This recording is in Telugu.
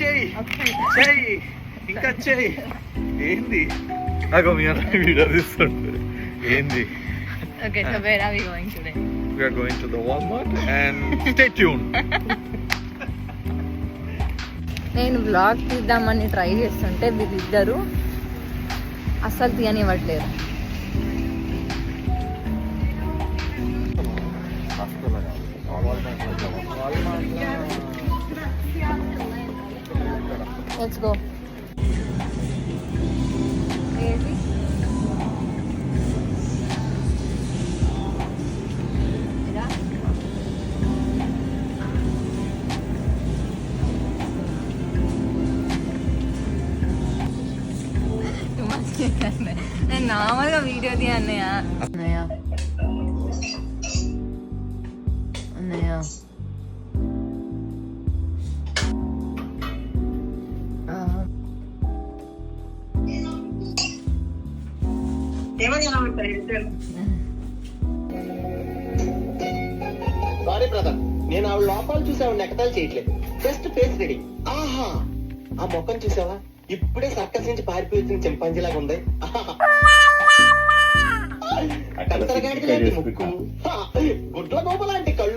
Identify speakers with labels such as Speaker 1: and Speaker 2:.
Speaker 1: చెయ్యి చెయ్యి ఇంకా చెయ్యి. ఏంది నాకు మీ అన్న వీడియో తీస్తుంటే ఏంది?
Speaker 2: Okay, so where are we going today?
Speaker 1: We are going to the Walmart and stay tuned.
Speaker 2: నేను బ్లాగ్ తీద్దామని ట్రై చేస్తుంటే వీళ్ళిద్దరు అస్సలు తీయనివ్వట్లేరు. Let's go. నేను నార్మల్గా వీడియో తీ అన్నయ్య. అన్నయ్య అన్నయ్య
Speaker 3: సారీ బ్రదర్, నేను ఆవిడ లోపాలు చూసి ఆవిడ నెకతాలు చేయట్లేదు. Just face reading. ఆహా, ఆ మొక్కను చూసావా? ఇప్పుడే సర్కస్ నుంచి పారిపోయి వచ్చిన చింపాంజీలాగా ఉంది. కంతరగాడికి లాంటి ముక్కు, గుడ్ల గోప లాంటి కళ్ళు,